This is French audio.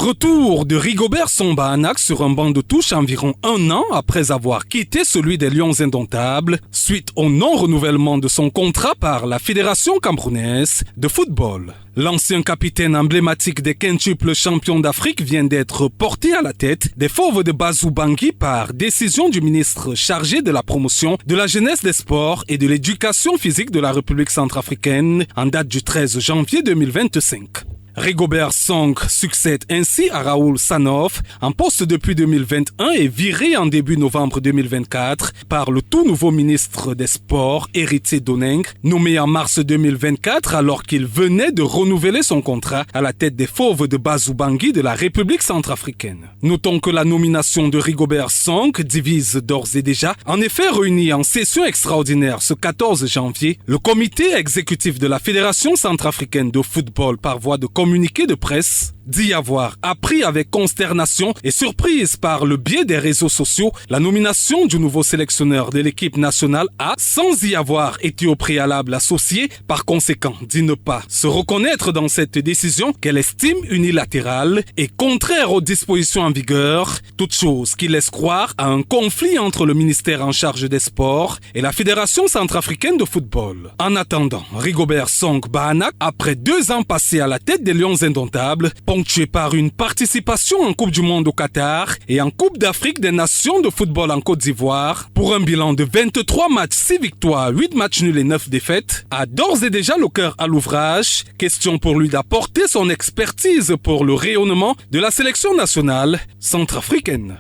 Retour de Rigobert Song Bahanak sur un banc de touche environ un an après avoir quitté celui des Lions Indomptables suite au non-renouvellement de son contrat par la Fédération camerounaise de football. L'ancien capitaine emblématique des quintuples champions d'Afrique vient d'être porté à la tête des Fauves de Basou Bangui par décision du ministre chargé de la promotion de la jeunesse des sports et de l'éducation physique de la République centrafricaine en date du 13 janvier 2025. Rigobert Song succède ainsi à Raoul Sanof, en poste depuis 2021 et viré en début novembre 2024 par le tout nouveau ministre des Sports, Héritier Doneng, nommé en mars 2024 alors qu'il venait de renouveler son contrat à la tête des Fauves de Basou Bangui de la République centrafricaine. Notons que la nomination de Rigobert Song divise d'ores et déjà. En effet, réuni en session extraordinaire ce 14 janvier, le comité exécutif de la Fédération centrafricaine de football par voie de communiqué de presse d'y avoir appris avec consternation et surprise par le biais des réseaux sociaux la nomination du nouveau sélectionneur de l'équipe nationale A sans y avoir été au préalable associé, par conséquent dit ne pas se reconnaître dans cette décision qu'elle estime unilatérale et contraire aux dispositions en vigueur, toute chose qui laisse croire à un conflit entre le ministère en charge des sports et la Fédération centrafricaine de football. En attendant, Rigobert Song Bahanak, après 2 ans passés à la tête des Lions Indomptables, ponctué par une participation en Coupe du Monde au Qatar et en Coupe d'Afrique des Nations de football en Côte d'Ivoire, pour un bilan de 23 matchs, 6 victoires, 8 matchs nuls et 9 défaites, a d'ores et déjà le cœur à l'ouvrage. Question pour lui d'apporter son expertise pour le rayonnement de la sélection nationale centrafricaine.